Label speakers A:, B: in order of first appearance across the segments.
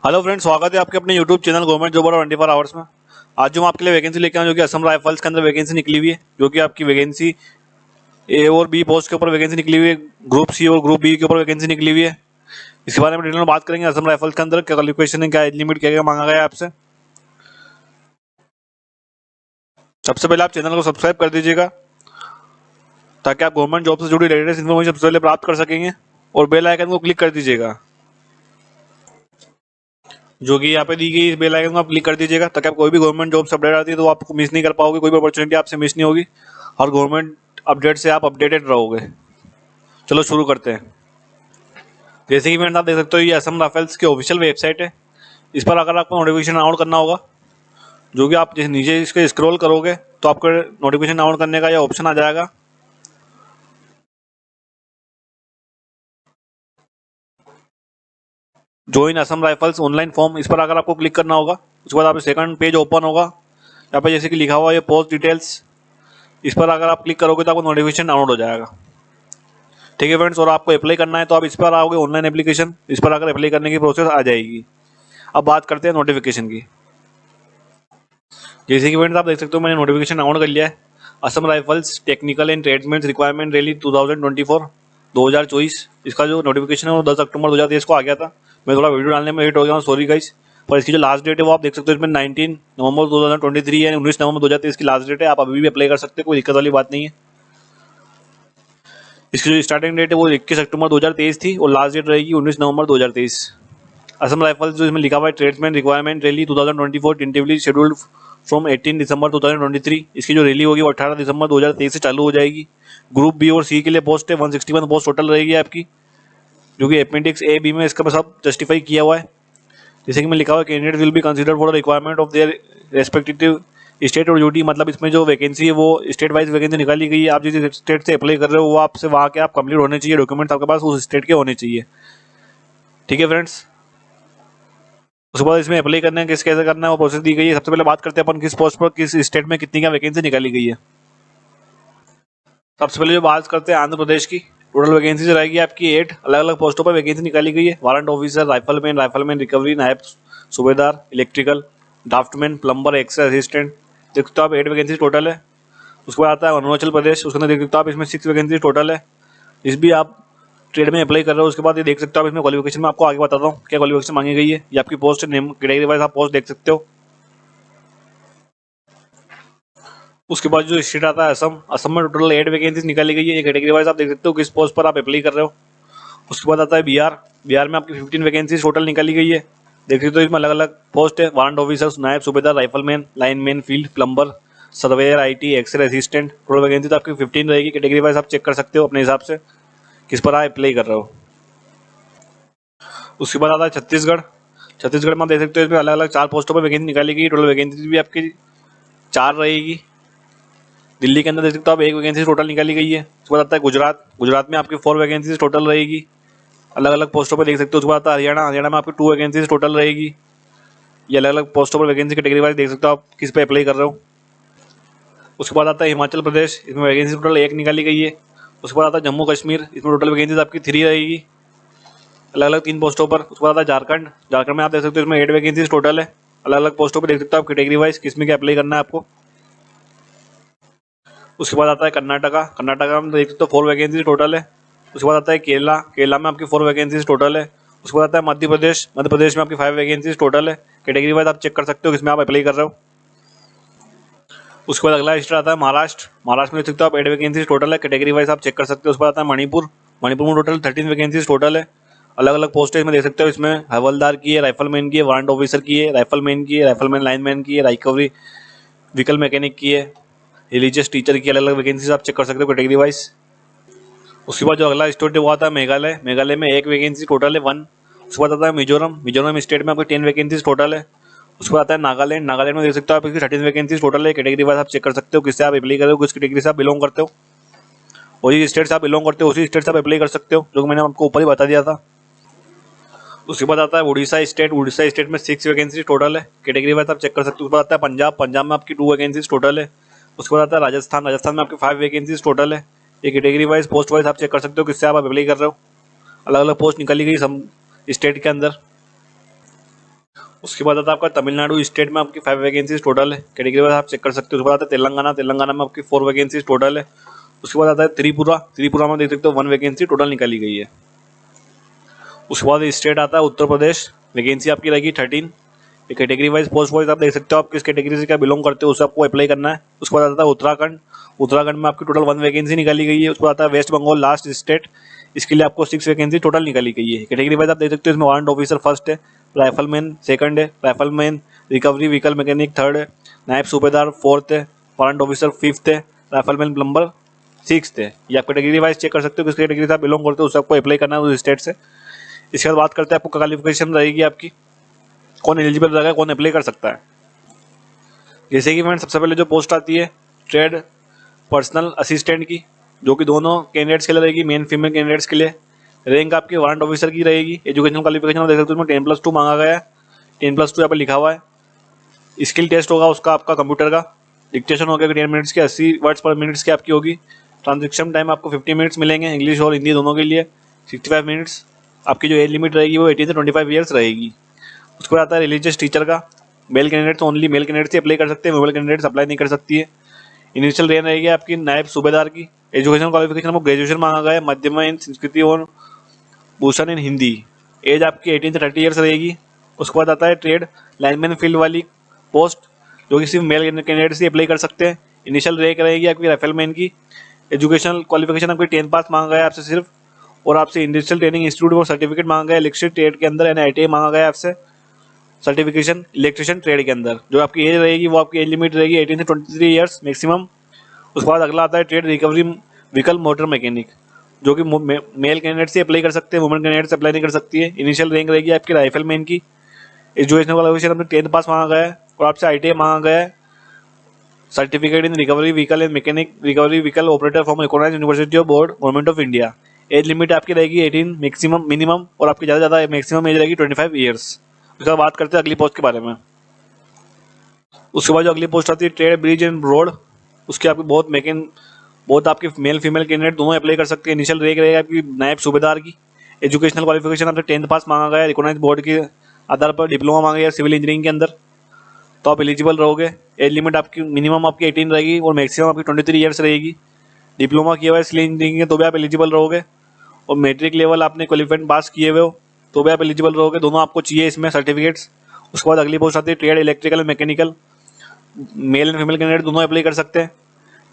A: Hello friends, स्वागत है आपके अपने YouTube channel government job 24 hours में। आज जो हम आपके लिए वैकेंसी लेके आए जो कि असम राइफल्स के अंदर वैकेंसी निकली हुई है, जो कि आपकी वैकेंसी ए और बी पोस्ट के ऊपर वैकेंसी निकली हुई है। ग्रुप सी और ग्रुप बी के ऊपर वैकेंसी निकली हुई है। इसके बारे में डिटेल में बात करेंगे। असम राइफल्स के अंदर क्या क्वालिफिकेशन है, क्या एज लिमिट, क्या क्या मांगा गया है आपसे। सबसे पहले आप चैनल को सब्सक्राइब कर दीजिएगा ताकि आप गवर्नमेंट जॉब से जुड़ी लेटेस्ट इन्फॉर्मेशन सबसे पहले प्राप्त कर सकेंगे, और बेल आइकन को क्लिक कर दीजिएगा जो कि यहाँ पे दी गई। इस बेल आइकन को आप क्लिक कर दीजिएगा ताकि आप कोई भी गवर्नमेंट जॉब से अपडेट आती है तो आपको मिस नहीं कर पाओगे, कोई भी अपॉर्चुनिटी आपसे मिस नहीं होगी और गवर्नमेंट अपडेट से आप अपडेटेड रहोगे। चलो शुरू करते हैं। जैसे कि फ्रेंड्स आप देख सकते हो, ये असम राइफल्स की ऑफिशियल वेबसाइट है। इस पर अगर आपको नोटिफिकेशन आउट करना होगा, जो कि आप जैसे नीचे इसके स्क्रॉल करोगे तो आपको नोटिफिकेशन आउट करने का यह ऑप्शन आ जाएगा। Join Assam rifles online form, इस पर अगर आपको क्लिक करना होगा, उसके बाद आप सेकंड पेज ओपन होगा। यहाँ पे जैसे कि लिखा हुआ है पोस्ट डिटेल्स, इस पर अगर आप क्लिक करोगे तो आपको नोटिफिकेशन डाउनलोड हो जाएगा। ठीक है फ्रेंड्स, और आपको अप्लाई करना है तो आप इस पर आओगे ऑनलाइन एप्लीकेशन, इस पर अगर अप्लाई करने की प्रोसेस आ जाएगी। अब बात करते हैं नोटिफिकेशन की। जैसे कि फ्रेंड्स आप देख सकते हो, मैंने नोटिफिकेशन डाउनलोड कर लिया है। Assam rifles technical and tradesman requirement rally 2024। इसका जो नोटिफिकेशन है वो 10 अक्टूबर 2023 को आ गया था। मैं थोड़ा वीडियो डालने में लेट हो गया हूँ, सॉरी गाइस। पर इसकी जो लास्ट डेट है वो आप देख सकते हो, इसमें 19 नवंबर 2023 है, 19 नवंबर 2023 की लास्ट डेट है। आप अभी भी अप्लाई कर सकते हो, कोई दिक्कत वाली बात नहीं है। इसकी जो स्टार्टिंग डेट है वो 21 अक्टूबर 2023 थी और लास्ट डेट रहेगी 19 नवंबर 2023। असम राइफल्स जो इसमें लिखा हुआ है tradesman requirement rally 2024 tentatively scheduled from 18 दिसंबर 2023। इसकी जो रैली होगी वो 18 दिसंबर 2023 से चालू हो जाएगी। ग्रुप बी और सी के लिए पोस्ट है 161 पोस्ट टोटल रहेगी आपकी, जो कि अपेंडिक्स ए बी में इसका सब जस्टिफाई किया हुआ है। जैसे कि मैं लिखा हुआ है candidate will be considered for the requirement of their respective state और ड्यूटी, मतलब इसमें जो वैकेंसी है वो स्टेट वाइज वैकेंसी निकाली गई है। आप जिस स्टेट से अप्लाई कर रहे हो वो आपसे वहाँ के आप कंप्लीट होने चाहिए, डॉक्यूमेंट्स आपके पास उस स्टेट के होने चाहिए। ठीक है फ्रेंड्स, उसके बाद इसमें अप्लाई करना है, किस कैसे करना है वो प्रोसेस दी गई है। सबसे पहले बात करते हैं अपन किस पोस्ट पर किस स्टेट में कितनी का वैकेंसी निकाली गई है। सबसे पहले जो बात करते हैं आंध्र प्रदेश की, टोटल वैकेंसी रहेगी आपकी 8 अलग अलग पोस्टों पर वैकेंसी निकाली गई है। वारंट ऑफिसर, राइफलमैन रिकवरी, नायब सूबेदार, electrical, draftsman, plumber, x-ray assistant, देखते हो आप 8 वैकेंसी टोटल है। उसके बाद आता है अरुणाचल प्रदेश, उसके अंदर देख सकते हो आप इसमें 6 वैकेंसी टोटल है। इस भी आप ट्रेड में अप्लाई कर रहे हो। उसके बाद ये देख सकते हो आप इसमें क्वालिफिकेशन में आपको आगे बताता हूँ क्या क्वालिफिकेशन मांगी गई है। ये आपकी पोस्ट नेम कैटेगरी वाइज आप पोस्ट देख सकते हो। उसके बाद जो स्टेट आता है असम, असम में टोटल 8 वैकेंसीज निकाली गई है। ये कैटेगरी वाइज आप देख सकते हो किस पोस्ट पर आप अप्लाई कर रहे हो। उसके बाद आता है बिहार, बिहार में आपकी 15 वैकेंसीज टोटल निकाली गई है। देख सकते हो इसमें अलग अलग पोस्ट है। वारंट ऑफिसर, नायब सूबेदार, rifleman, lineman, field plumber, surveyor, IT, x-ray assistant. Total vacancy तो आपकी 15 रहेगी। कैटेगरी वाइज आप चेक कर सकते हो अपने हिसाब से किस पर आप अप्लाई कर रहे हो। उसके बाद आता है छत्तीसगढ़, छत्तीसगढ़ में आप देख सकते हो इसमें अलग अलग 4 पोस्टों पर वैकेंसी निकाली गई। टोटल वैकेंसी भी आपकी 4 रहेगी। दिल्ली के अंदर देख सकते हो आप 1 वैकेंसी टोटल निकाली गई है। उसके बाद आता है गुजरात, गुजरात में आपकी 4 वैकेंसी टोटल रहेगी, अलग अलग पोस्टों पर देख सकते हो। उसके बाद आता है हरियाणा, हरियाणा में आपकी 2 वैकेंसी टोटल रहेगी। ये अलग अलग पोस्टों पर वैकेंसी कैटेगरी वाइज देख सकते हो आप किस पे अप्लाई कर रहे हो। उसके बाद आता है हिमाचल प्रदेश, इसमें वैकेंसी टोटल 1 निकाली गई है। उसके बाद आता है जम्मू कश्मीर, इसमें टोटल वैकेंसीज आपकी 3 रहेगी, अलग अलग 3 पोस्टों पर। उसके बाद आता है झारखंड, झारखंड में आप देख सकते हो इसमें 8 वैकेंसी टोटल है, अलग अलग पोस्टों पर देख सकते हो आप कैटेगरी वाइज किसमें क्या अप्लाई करना है आपको। उसके बाद आता है कर्नाटका, कर्नाटका में देख सकते हो 4 वैकेंसी टोटल है। उसके बाद आता है केरला, केरला में आपकी 4 वैकेंसीज टोटल है। उसके बाद आता है मध्य प्रदेश, मध्य प्रदेश में आपकी 5 वैकेंसीज टोटल है। कैटेगरी वाइज आप चेक कर सकते हो किसमें आप अप्लाई कर रहे हो। उसके बाद अगला स्टेट आता है महाराष्ट्र, महाराष्ट्र में देख सकते हो आप 8 वैकेंसीज टोटल है। कैटेगरी वाइज आप चेक कर सकते हो। उसके बाद आता है मणिपुर, मणिपुर में टोटल 13 वैकेंसीज टोटल है, अलग अलग पोस्ट इसमें देख सकते हो। इसमें हवलदार की है, राइफलमैन की है, वारंट ऑफिसर की है, राइफलमैन की है, राइफलमैन लाइनमैन की है, रिकवरी व्हीकल मैकेनिक की है, रिलीजियस टीचर की, अलग अलग वैकेंसीज आप चेक कर सकते हो कैटेगरी वाइज। उसके बाद जो अगला स्टेट है वो आता है मेघालय, मेघालय में 1 वैकेंसी टोटल है 1। उसके बाद आता है मिजोरम, मिजोरम स्टेट में आपको 10 वैकेंसीज टोटल है। उसके बाद आता है नागालैंड, नागालैंड में देख सकते हो आप इसकी 13 वैकेंसीज टोटल है। कैटेगरी वाइज आप चेक कर सकते हो किससे आप अप्लाई कर रहे हो, किस कैटेगरी से आप बिलोंग करते हो। वही स्टेट से आप बिलोंग करते हो उसी स्टेट से आप अप्लाई कर सकते हो, जो कि मैंने आपको ऊपर ही बता दिया था। उसके बाद आता है उड़ीसा स्टेट, उड़ीसा स्टेट में 6 वैकेंसी टोटल है। कैटेगरी वाइज आप चेक कर सकते हो। उसके बाद आता है पंजाब, पंजाब में आपकी 2 वैकेंसीज टोटल है। उसके बाद आता है राजस्थान, राजस्थान में आपकी 5 वैकेंसीज टोटल है। ये कैटेगरी वाइज पोस्ट वाइज आप चेक कर सकते हो किससे आप अप्लाई कर रहे हो, अलग अलग पोस्ट निकाली गई सब स्टेट के अंदर। उसके बाद आता है आपका तमिलनाडु स्टेट में आपकी 5 वैकेंसीज टोटल है, कैटेगरी वाइज आप चेक कर सकते हो। उसके बाद आता है तेलंगाना, तेलंगाना में आपकी 4 वैकेंसीज टोटल है। उसके बाद आता है त्रिपुरा, त्रिपुरा में देख सकते हो 1 वैकेंसी टोटल निकाली गई है। उसके बाद स्टेट आता है उत्तर प्रदेश, वैकेंसी आपकी रहेगी 13। ये कैटेगरी वाइज पोस्ट वाइज आप देख सकते हो आप किस कैटेगरी से क्या बिलोंग करते हो, उसे आपको अप्लाई करना है। उसके बाद आता है उत्तराखंड, उत्तराखंड में आपकी टोटल 1 वैकेंसी निकाली गई है। उसके बाद आता है वेस्ट बंगाल, लास्ट स्टेट, इसके लिए आपको 6 वैकेंसी टोटल निकाली गई है। कैटेगरी वाइज आप देख सकते हो इसमें वारंट ऑफिसर फर्स्ट है, राइफलमैन सेकंड है, rifleman recovery vehicle mechanic third है, नायब सूबेदार फोर्थ है, वारंट ऑफिसर फिफ्थ है, राइफलमैन प्लम्बर सिक्स्थ है। ये आप कैटेगरी वाइज चेक कर सकते हो किस कैटेगरी से आप बिलोंग करते हो, उससे आपको अप्लाई करना है उस स्टेट से। इसके बाद बात करते हैं आपको क्वालिफिकेशन रहेगी आपकी, कौन एलिजिबल रहेगा, कौन अप्लाई कर सकता है। जैसे कि फ्रेंड सबसे पहले जो पोस्ट आती है ट्रेड पर्सनल असिस्टेंट की, जो कि दोनों कैंडिडेट्स के लिए रहेगी, मेन फीमेल कैंडिडेट्स के लिए। रैंक आपकी वारंट ऑफिसर की रहेगी। एजुकेशनल क्वालिफिकेशन देख सकते हो, उसमें 10+2 मांगा गया है, 10+2 यहाँ पर लिखा हुआ है। स्किल टेस्ट होगा उसका आपका कंप्यूटर का, डिक्टेशन हो गया 10 मिनट्स की, 80 वर्ड्स पर मिनट्स की आपकी होगी। ट्रांजेक्शन टाइम आपको 50 मिनट्स मिलेंगे, इंग्लिश और हिंदी दोनों के लिए 65 मिनट्स। आपकी जो एज लिमिट रहेगी वो 18 से 25 ईयर्स रहेगी। उसके बाद आता है रिलीजियस टीचर का, male candidates only male candidates ही अप्लाई कर सकते हैं, फीमेल कैंडिडेट्स अप्लाई नहीं कर सकती है। इनिशियल रेंज रहेगी आपकी नायब सूबेदार की। एजुकेशन क्वालिफिकेशन आपको ग्रेजुएशन मांगा गया है, मध्यमा इन संस्कृति और भूषण इन हिंदी। एज आपकी 18 से 30 ईयर्स रहेगी। उसके बाद आता है ट्रेड लाइनमैन फील्ड वाली पोस्ट, जो कि सिर्फ मेल कैंडिडेट्स ही अप्लाई कर सकते हैं। इनिशियल रैंक रहेगी आपकी राइफलमैन की। एजुकेशनल क्वालिफिकेशन आपकी 10 पास मांगा गया है आपसे सिर्फ, और आपसे इंडस्ट्रियल ट्रेनिंग इंस्टीट्यूट और सर्टिफिकेट मांगा गया है इलेक्ट्रिक ट्रेड के अंदर, यानी ITI मांगा गया है आपसे सर्टिफिकेशन इलेक्ट्रिशियन ट्रेड के अंदर। जो आपकी एज रहेगी वो आपकी एज लिमिट रहेगी 18 से 23 ईयर्स मैक्सिमम। उसके बाद अगला आता है trade recovery vehicle motor mechanic, जो कि मेल कैंडिडेट से अप्लाई कर सकते हैं, वुमेन कैंडिडेट से अप्लाई नहीं कर सकती है। इनिशियल रैंक रहेगी आपकी राइफलमैन की। एजुकेशनल क्वालिफिकेशन आपने 10 पास मांगा गया है, और आपसे ITI मांगा गया है certificate in recovery vehicle and mechanic recovery vehicle operator from recognised university of board government of India. Age limit आपकी रहेगी 18 मैक्सिमम मिनिमम, और आपकी ज़्यादा मैक्सिमम एज रहेगी 25 ईयर्स। उसके बाद बात करते हैं अगली पोस्ट के बारे में। उसके बाद जो अगली पोस्ट आती है ट्रेड ब्रिज एंड रोड, उसकी आपकी बहुत आपकी मेल फीमेल कैंडिडेट दोनों अप्लाई कर सकते हैं। इनिशियल रैंक रहेगा आपकी नायब सूबेदार की। एजुकेशनल क्वालिफिकेशन आपसे 10 पास मांगा गया है, रिकॉग्नाइज बोर्ड के आधार पर डिप्लोमा मांगा गया सिविल इंजीनियरिंग के अंदर, तो आप एलिजिबल रहोगे। एज लिमिट आपकी मिनिमम आपकी 18 रहेगी और मैक्सिमम आपकी 23 ईयर्स रहेगी। डिप्लोमा किया हुआ है सिविल इंजीनियरिंग तो भी आप एलिजिबल रहोगे, और मैट्रिक लेवल आपने क्वालिफाइड पास किए हुए हो तो भी आप एलिजिबल रहोगे। दोनों आपको चाहिए इसमें सर्टिफिकेट्स। उसके बाद अगली पोस्ट आती है trade electrical and mechanical, male and female candidate दोनों अप्लाई कर सकते हैं।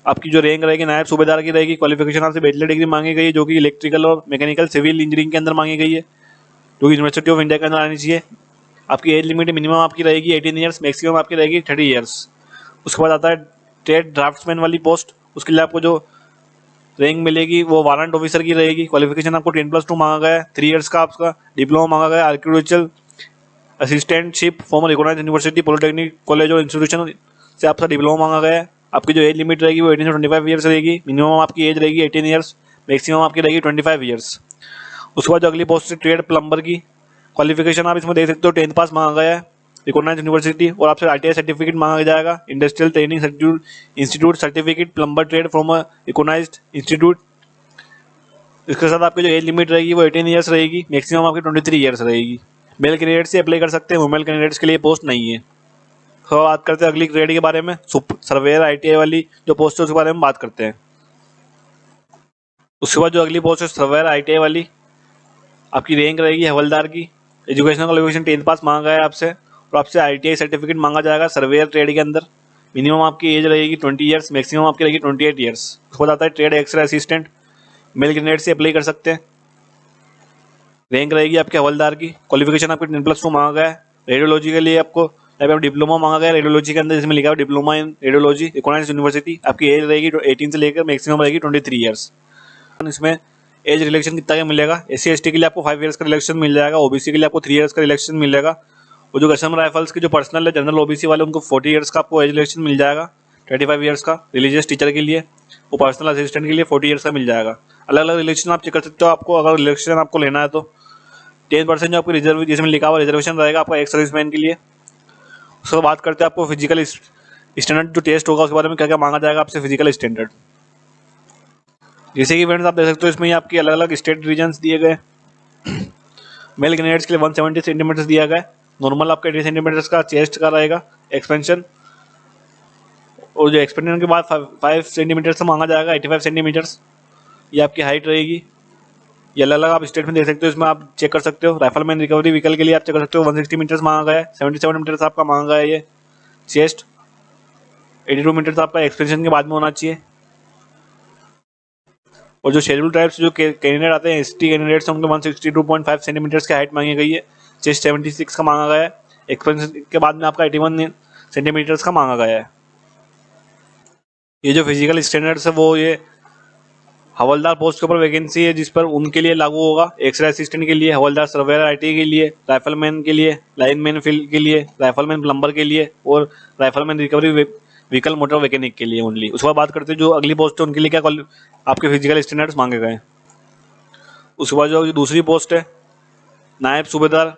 A: आपकी जो रैंक रहेगी नायब सूबेदार की रहेगी। क्वालिफिकेशन आपसे बैचलर डिग्री मांगी गई है, जो कि इलेक्ट्रिकल और मैकेनिकल सिविल इंजीनियरिंग के अंदर मांगी गई है, जो कि यूनिवर्सिटी ऑफ इंडिया के अंदर आनी चाहिए। आपकी एज लिमिट मिनिमम आपकी रहेगी 18 ईयर्स, मैक्सिमम आपकी रहेगी 30 ईयर्स। उसके बाद आता है ट्रेड ड्राफ्ट्समैन वाली पोस्ट, उसके लिए आपको जो रैंक मिलेगी वो वारंट ऑफिसर की रहेगी। क्वालिफिकेशन आपको 10+2 मांगा गया है, 3 ईयर्स का आपका डिप्लोमा मांगा गया है। Architectural assistantship from recognised university polytechnic college और इंस्टीट्यूशन से आपका डिप्लोमा मांगा गया है। आपकी जो एज लिमिट रहेगी वो 18 से 25 ईयर्स रहेगी। मिनिमम आपकी एज रहेगी 18 ईयर्स, मैक्सिमम आपकी रहेगी 25 ईयर्स। उसके बाद जो अगली पोस्ट है ट्रेड प्लम्बर की। क्वालिफिकेशन आप इसमें देख सकते हो 10 पास मांगा गया है, रिकॉग्नाइज्ड यूनिवर्सिटी, और आपसे ITI सर्टिफिकेट मांगा जाएगा industrial training institute certificate plumber trade from recognised institute. इसके साथ आपकी जो एज लिमिट रहेगी वो 18 ईयर्स रहेगी, मैक्सिमम आपकी 23 ईयर्स रहेगी। मेल कैंडिडेट से अप्लाई कर सकते हैं, वुमेन कैंडिडेट्स के लिए पोस्ट नहीं है। तो बात करते हैं अगली ग्रेड के बारे में, सर्वेयर ITI वाली जो पोस्ट है उसके बारे में बात करते हैं। उसके बाद जो अगली पोस्ट है सर्वेयर ITI वाली, आपकी रैंक रहेगी हवलदार की। एजुकेशनल क्वालिफिकेशन 10 पास मांगा है आपसे, और आपसे ITI सर्टिफिकेट मांगा जाएगा सर्वेयर ट्रेड के अंदर। मिनिमम आपकी एज रहेगी 20 ईयर्स, मैक्सिमम आपकी रहेगी 28 ईयर्स। उसके बाद आता है trade x-ray assistant, male candidate से अप्लाई कर सकते हैं। रैंक रहेगी आपके हवलदार की। क्वालिफिकेशन आपकी 10+2 मांगा गया है। रेडियोलॉजी के लिए आपको डिप्लोमा मांगा गया है रेडियोलॉजी के अंदर, जिसमें लिखा है diploma in radiology recognised university. आपकी एज रहेगी 18 से लेकर मैक्सिमम रहेगी 23 ईयर्स। इसमें एज रिलेक्शन कितना का मिलेगा, SC/ST के लिए आपको 5 ईयर्स का रिलेक्शन मिल जाएगा, OBC के लिए आपको 3 ईयर्स का रिलेक्शन मिलेगा, और जो असम राइफल्स के जो पर्सनल है जनरल OBC वाले उनको 40 ईयर्स का आपको एज रिलेक्शन मिल जाएगा, 25 ईयर्स का। रिलीजियस टीचर के लिए वो पर्सनल असिस्टेंट के लिए 40 ईयर्स का मिल जाएगा। अलग अलग रिलेक्शन आप चेक कर सकते हो। आपको अगर रिलेक्शन आपको लेना है तो 10% जो आपको रिजर्व जिसमें लिखा हुआ रिजर्वेशन रहेगा आपका एक्स सर्विसमैन के लिए। उसके बात करते हैं आपको फिजिकल स्टैंडर्ड जो टेस्ट होगा उसके बारे में क्या क्या मांगा जाएगा आपसे फिजिकल स्टैंडर्ड। जैसे कि फ्रेंड्स आप देख सकते हो इसमें आपकी अलग अलग स्टेट रीजन्स दिए गए। मेल कैंडिडेट्स के लिए 170 सेंटीमीटर दिया गया है, नॉर्मल आपका 80 सेंटीमीटर्स का चेस्ट का रहेगा एक्सपेंशन, और जो एक्सपेंशन के बाद 5 सेंटीमीटर से मांगा जाएगा 85 सेंटीमीटर्स, ये आपकी हाइट रहेगी। ये अलग अलग आप स्टेट में देख सकते हो, इसमें आप चेक कर सकते हो। राइफलमैन रिकवरी व्हीकल के लिए आप चेक कर सकते हो 160 मीटर्स मांगा गया है, 77 मीटर्स आपका मांगा गया है ये चेस्ट, 82 मीटर्स आपका एक्सपेंशन के बाद में होना चाहिए। और जो शेड्यूल ट्राइब्स जो कैंडिडेट आते हैं एसटी कैंडिडेट्स, उनके 162.5 सेंटीमीटर्स की हाइट मांगी गई है, चेस्ट 76 का मांगा गया है, एक्सपेंशन के बाद में आपका 81 सेंटीमीटर्स का मांगा गया है। ये जो फिजिकल स्टैंडर्ड्स है वो ये हवलदार पोस्ट के ऊपर वैकेंसी है जिस पर उनके लिए लागू होगा। एक्सरे असिस्टेंट के लिए, हवलदार सर्वेयर आईटी के लिए, राइफलमैन के लिए, लाइनमैन फील्ड के लिए, राइफलमैन प्लम्बर के लिए और rifleman recovery vehicle motor mechanic के लिए ओनली। उसके बाद बात करते हैं जो अगली पोस्ट है उनके लिए क्या आपके फिजिकल स्टैंडर्ड्स मांगे गए हैं। उसके बाद जो दूसरी पोस्ट है नायब सूबेदार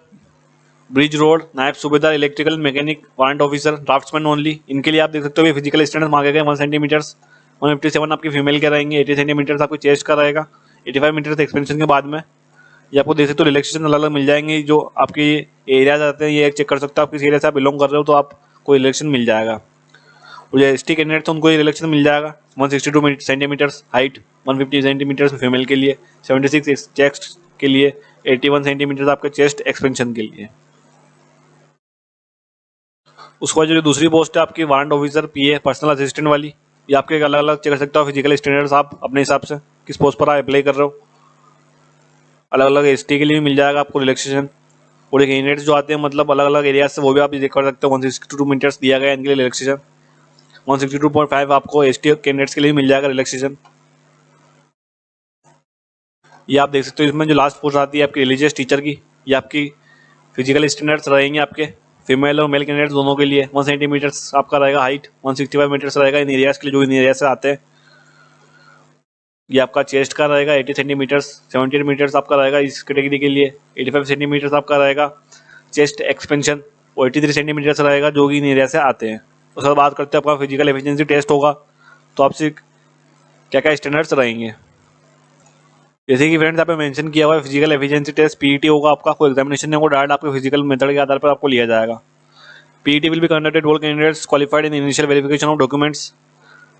A: ब्रिज रोड, नायब सूबेदार electrical mechanic, warrant officer, draughtsman only, इनके लिए आप देख सकते हो ये फिजिकल स्टैंडर्ड्स मांगे गए 1 सेंटीमीटर्स, 157 आपकी फीमेल के रहेंगे, 80 सेंटीमीटर्स आपकी चेस्ट का रहेगा, 85 मीटर्स एक्सपेंशन के बाद में। ये आपको देख सकते हो रिलैक्सेशन अलग अलग मिल जाएंगे, जो आपके एरियाज आते हैं ये चेक कर सकते हो, आप किस एरिया से आप बिलोंग कर रहे हो तो आपको रिलैक्सेशन मिल जाएगा। और जो एसटी कैंडिडेट है उनको रिलैक्सेशन मिल जाएगा 162 सेंटीमीटर्स हाइट, 150 सेंटीमीटर्स फीमेल के लिए, 76 चेस्ट के लिए, 81 सेंटीमीटर्स आपके चेस्ट एक्सपेंशन के लिए। उसके बाद जो दूसरी पोस्ट है आपकी वारंट ऑफिसर पीए पर्सनल असिस्टेंट वाली, ये आपके अलग अलग चेक कर सकते हो फिजिकल स्टैंडर्ड्स आप अपने हिसाब से किस पोस्ट पर आप अप्लाई कर रहे हो। अलग अलग एसटी के लिए भी मिल जाएगा आपको रिलैक्सेशन, और एक कैंडिडेट्स जो आते हैं मतलब अलग अलग एरिया से वो भी आप चेक कर सकते हो। 162 मीटर्स दिया गया है इनके लिए रिलैक्सेशन, 162.5 आपको एसटी कैंडिडेट्स के लिए मिल जाएगा रिलैक्सेशन। ये आप देख सकते हो इसमें जो लास्ट पोस्ट आती है आपकी रिलीजियस टीचर की, ये आपकी फिजिकल स्टैंडर्ड्स रहेंगे आपके फीमेल और मेल कैंडिडेट्स दोनों के लिए। 1 सेंटीमीटर्स आपका रहेगा हाइट, 165 मीटर्स रहेगा इन एरियाज के लिए जो इन एरिया से आते हैं। ये आपका चेस्ट का रहेगा 80 सेंटीमीटर्स, 78 मीटर्स आपका रहेगा इस कैटेगरी के लिए, 85 सेंटीमीटर्स आपका रहेगा चेस्ट एक्सपेंशन, और 83 सेंटीमीटर्स रहेगा जो कि इन एरिया से आते हैं। उसके बाद बात करते हैं आपका फिजिकल एफिशिएंसी टेस्ट होगा, तो आपसे क्या क्या स्टैंडर्ड्स रहेंगे। जैसे कि फ्रेंड्स यहाँ पे मेंशन किया हुआ है फिजिकल एफिशिएंसी टेस्ट पीईटी होगा आपका, कोई एग्जामिनेशन नहीं होगा, डायरेक्ट आपके फिजिकल मेथड के आधार पर आपको लिया जाएगा। PET will be conducted all candidates qualified in initial verification of documents,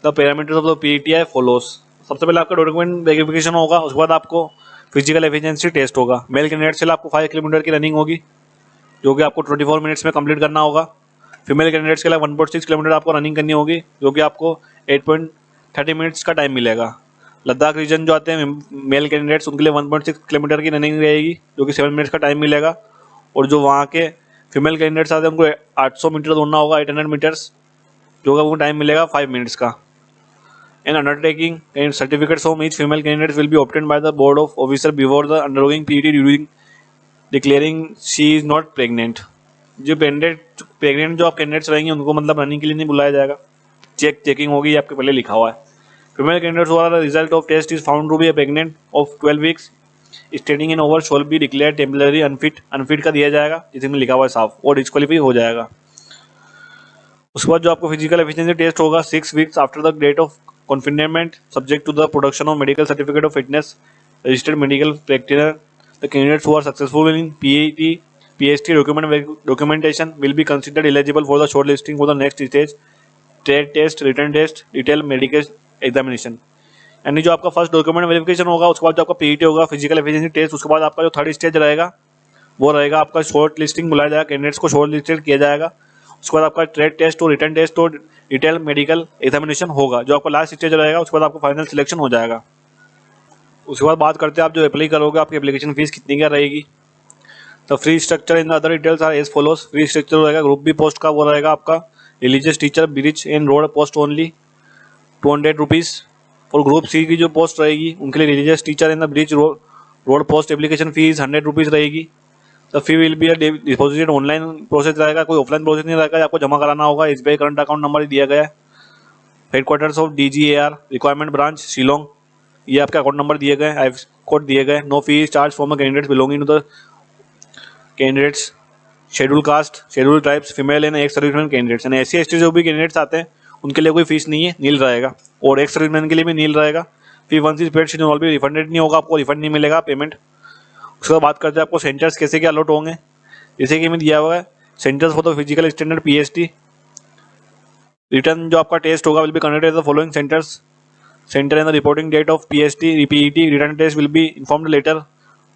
A: the parameters of the PET I follows. सबसे पहले आपका डॉक्यूमेंट वेरिफिकेशन होगा, उसके बाद आपको फिजिकल एफिशिएंसी टेस्ट होगा। मेल कैंडिडेट्स के लिए आपको 5 किलोमीटर की रनिंग होगी जो कि आपको 24 मिनट्स में कंप्लीट करना होगा। फीमेल कैंडिडेट्स के लिए 1.6 किलोमीटर आपको रनिंग करनी होगी जो कि आपको 8.30 मिनट्स का टाइम मिलेगा। लद्दाख रीजन जो आते हैं मेल कैंडिडेट्स उनके लिए 1.6 किलोमीटर की रनिंग रहेगी जो कि 7 मिनट्स का टाइम मिलेगा, और जो वहाँ के फीमेल कैंडिडेट्स आते हैं उनको 800 मीटर दौड़ना होगा, 800 मीटर्स, जो कि उनको टाइम मिलेगा 5 मिनट्स का। And undertaking and certificates from each female candidate will be obtained by the board of officer before the undergoing PET during declaring she is not pregnant. जो प्रेग्नेंट जो आप कैंडिडेट्स रहेंगे उनको मतलब रनिंग के लिए नहीं बुलाया जाएगा, चेकिंग होगी, आपके पहले लिखा हुआ है। Female candidates who are the result of test is found to be pregnant of 12 weeks, standing in over shall be declared temporary unfit, unfit का दिया जाएगा जिसमें लिखा हुआ है साफ, और डिस्क्वालीफाई हो जाएगा। उसके बाद जो आपको फिजिकल एफिशिएंसी टेस्ट होगा 6 weeks after the date of confinement subject to the production of medical certificate of fitness registered medical practitioner. The candidates who are successful in PET PST documentation will be considered eligible for the shortlisting for the next stage, trade test, written test, detailed medical examination. यानी जो आपका first document verification होगा, उसके बाद जो आपका PET होगा physical efficiency test, उसके बाद आपका जो थर्ड स्टेज रहेगा वो रहेगा आपका शॉर्ट लिस्टिंग, बुलाया जाएगा कैंडिडेट्स को शॉर्ट लिस्टेड किया जाएगा। उसके बाद आपका ट्रेड टेस्ट और रिटर्न टेस्ट और डिटेल मेडिकल एग्जामिनेशन होगा जो आपका लास्ट स्टेज रहेगा, उसके बाद आपका फाइनल सिलेक्शन हो जाएगा। उसके बाद बात करते हैं आप जो अप्लाई करोगे आपकी एप्लीकेशन फीस कितनी क्या रहेगी। तो free structure in the other details are as follows. Free structure रहेगा ग्रुप बी पोस्ट का वो रहेगा आपका religious teacher bridge and road post only 200 rupees, और ग्रुप सी की जो पोस्ट रहेगी उनके लिए religious teacher in the bridge road post application fees 100 rupees रहेगी। The fee will be deposited online process रहेगा, कोई ऑफलाइन प्रोसेस नहीं रहेगा, आपको जमा कराना होगा। SBI करंट अकाउंट नंबर दिया गया है। Headquarters of DGAR requirement branch Shillong, ये आपका अकाउंट नंबर दिए गए, आई कोड दिए गए। No fee charge for the candidates belonging to the candidates schedule caste, schedule tribes, female and ex serviceman candidates. यानी SC/ST जो भी कैंडिडेट्स आते हैं उनके लिए कोई फीस नहीं है, नील रहेगा, और एक्स सर्विसमैन के लिए भी नील रहेगा। Fee once is paid she will be refunded नहीं होगा, आपको रिफंड नहीं मिलेगा पेमेंट। उसके बाद बात करते हैं आपको सेंटर्स कैसे क्या अलॉट होंगे। जैसे कि में दिया हुआ है centres for the physical standard PST, written जो आपका टेस्ट होगा will be conducted at the following centres, centre and the reporting date of PST PET, written test will be informed later,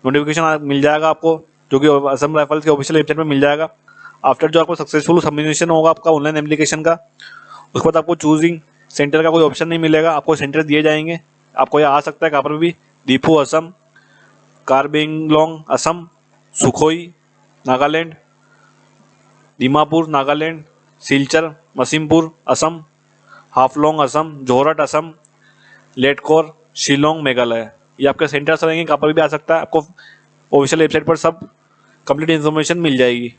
A: notification मिल जाएगा आपको जो कि असम राइफल्स के official website में मिल जाएगा। आफ्टर जो आपको सक्सेसफुल सबमिशन होगा आपका ऑनलाइन एप्लीकेशन का, उसके बाद आपको चूजिंग सेंटर का कोई ऑप्शन नहीं मिलेगा, आपको सेंटर दिए जाएंगे। आपको ये आ सकता है कहाँ पर भी, दीफू असम, कार्बेंगलोंग असम, सुखोई नागालैंड, दीमापुर नागालैंड, सिलचर मसीमपुर असम, हाफलोंग असम, जोरहट असम, लेटकोर शिलोंग मेघालय, ये आपके सेंटर्स रहेंगे। कहाँ पर भी आ सकता है, आपको ऑफिशियल वेबसाइट पर सब कंप्लीट इन्फॉर्मेशन मिल जाएगी।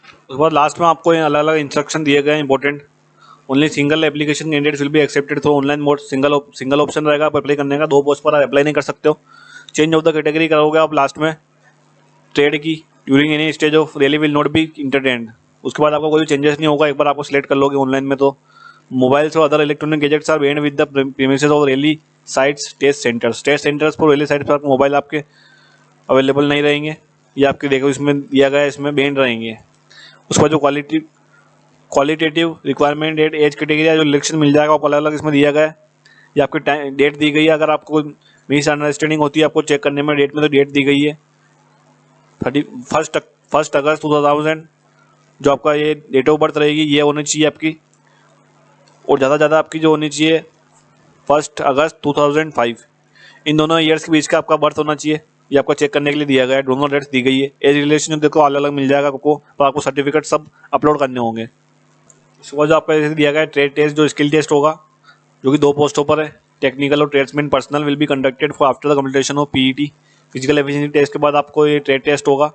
A: उसके बाद लास्ट में आपको अलग अलग इंस्ट्रक्शन दिए गए हैं important. Only single application candidates will be accepted through online mode, single option रहेगा आप अप्लाई करने का, 2 पोस्ट पर आप अप्लाई नहीं कर सकते हो। चेंज ऑफ द कैटेगरी करोगे आप लास्ट में ट्रेड की, during any stage of rally will not be entertained. उसके बाद आपको कोई चेंजेस नहीं होगा, एक बार आपको सिलेक्ट कर लोगे ऑनलाइन में तो। मोबाइल्स और other electronic gadgets are banned with the premises of rally sites test centres, test centres पर रैली साइट्स पर मोबाइल आपके अवेलेबल नहीं रहेंगे, ये आपके देखो इसमें दिया गया है, इसमें बैंड रहेंगे। उसका जो qualitative requirement date age category जो इलेक्शन मिल जाएगा आपको अलग अलग इसमें दिया गया है। ये आपकी डेट दी गई है, अगर आपको मिस अंडरस्टैंडिंग होती है आपको चेक करने में डेट में, तो डेट दी गई है 1 अगस्त 2000, जो आपका ये डेट ऑफ बर्थ रहेगी ये होनी चाहिए आपकी, और ज़्यादा आपकी जो होनी चाहिए 1 अगस्त 2005, इन दोनों ईयर्स के बीच का आपका बर्थ होना चाहिए। ये आपको चेक करने के लिए दिया गया है, दोनों डेट्स दी गई है। एज रिलेशन देखो अलग अलग मिल जाएगा आपको, तो आपको सर्टिफिकेट सब अपलोड करने होंगे। इसके बाद जो आपका जैसे दिया गया है ट्रेड टेस्ट, जो स्किल टेस्ट होगा जो कि 2 पोस्टों पर है, टेक्निकल और tradesman personal, will be conducted for after the completion of PET। Physical efficiency test के बाद आपको ये ट्रेड टेस्ट होगा,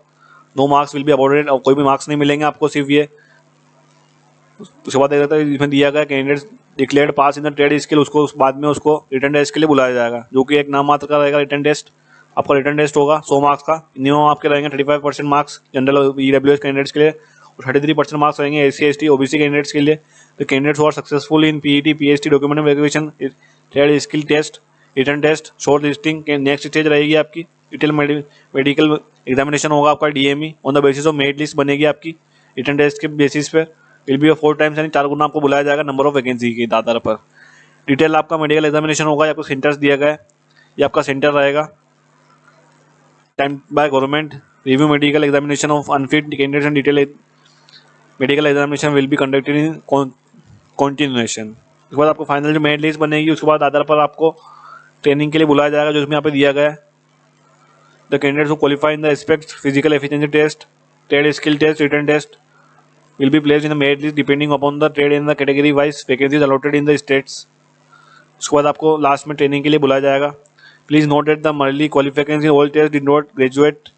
A: 2 मार्क्स विल बी अवॉर्डेड, और कोई भी मार्क्स नहीं मिलेंगे आपको, सिर्फ ये। उसके बाद इसमें दिया गया candidates declared pass in the trade skill, उसको उस बाद में उसको रिटर्न टेस्ट के लिए बुलाया जाएगा, जो कि एक नाम मात्र का रहेगा रिटर्न टेस्ट। आपका रिटर्न टेस्ट होगा 100 मार्क्स का, मिनिमम आपके रहेंगे 35% मार्क्स जनरल EWS कैंडिडेट्स के लिए, और 33% मार्क्स रहेंगे SC ST OBC कैंडिडेट्स के लिए। तो candidates who are successful in PET PST document verification trade skill test written test short listing के नेक्स्ट स्टेज रहेगी आपकी डिटेल मेडिकल एग्जामिनेशन होगा आपका DME on the basis of merit list बनेगी आपकी रिटर्न टेस्ट के बेसिस पे, will be 4 times यानी 4 गुना आपको बुलाया जाएगा नंबर ऑफ वैकेंसी के आधार पर। डिटेल आपका मेडिकल एग्जामिनेशन होगा, आपको सेंटर्स दिया गया है, ये आपका सेंटर रहेगा time by government, review medical examination of unfit candidates and detail medical examination will be conducted in continuation. उसके बाद आपको फाइनल जो मेरिट लिस्ट बनेगी उसके बाद आधार पर आपको ट्रेनिंग के लिए बुलाया जाएगा, जो इसमें यहाँ पे दिया गया है। The candidates who qualify in the aspect physical efficiency test trade skill test written test will be placed in the merit list depending upon the trade and the category wise vacancies allotted in the states। उसके बाद आपको last में training के लिए बुलाया जाएगा। Please note that the merely qualification in all test did not graduate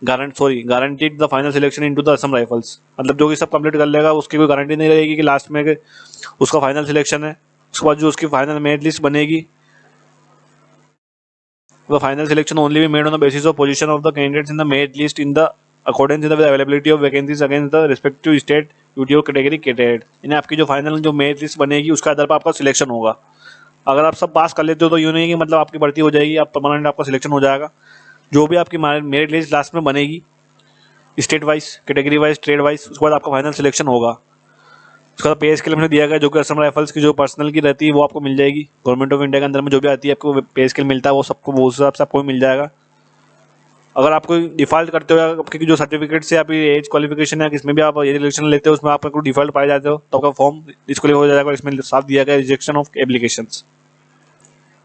A: guaranteed the final selection into the Assam Rifles, मतलब जो कि सब कंप्लीट कर लेगा उसकी कोई गारंटी नहीं रहेगी कि लास्ट में उसका फाइनल सिलेक्शन है। उसके बाद जो उसकी फाइनल मेरिट लिस्ट बनेगी the final selection only be made on the basis of position of the candidates in the merit list in the accordance with the availability of vacancies against the respective state UTO category catered। यानी आपकी जो final जो merit list बनेगी उसके आधार पर आपका selection होगा। अगर आप सब पास कर लेते हो तो यूँ नहीं कि मतलब आपकी भर्ती हो जाएगी, आप परमानेंट आपका सिलेक्शन हो जाएगा। जो भी आपकी मेरिट लिस्ट लास्ट में बनेगी state wise category wise trade wise, उसके बाद आपका फाइनल सिलेक्शन होगा। उसके बाद पे स्केल में दिया गया जो कि असम राइफल्स की जो पर्सनल की रहती है वो आपको मिल जाएगी। गवर्नमेंट ऑफ इंडिया के अंदर में जो भी आती है आपको पे स्केल मिलता है वो सबको वो हिसाब से आपको मिल जाएगा। अगर आप कोई डिफॉल्ट करते हो या आपकी जो सर्टिफिकेट से आपकी एज क्वालिफिकेशन है किसमें भी आप ये रिलेक्शन लेते हो उसमें आप कोई डिफॉल्ट पाए जाते हो तो आपका फॉर्म डिस्क्वालीफाई हो जाएगा। इसमें साफ दिया गया रिजेक्शन ऑफ एप्लीकेशंस।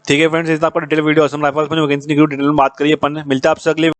A: ठीक है फ्रेंड्स, इस आपका डिटेल वीडियो असम राइफल्स में वैकेंसी की डिटेल में बात करिए अपन, मिलता है आपसे अगले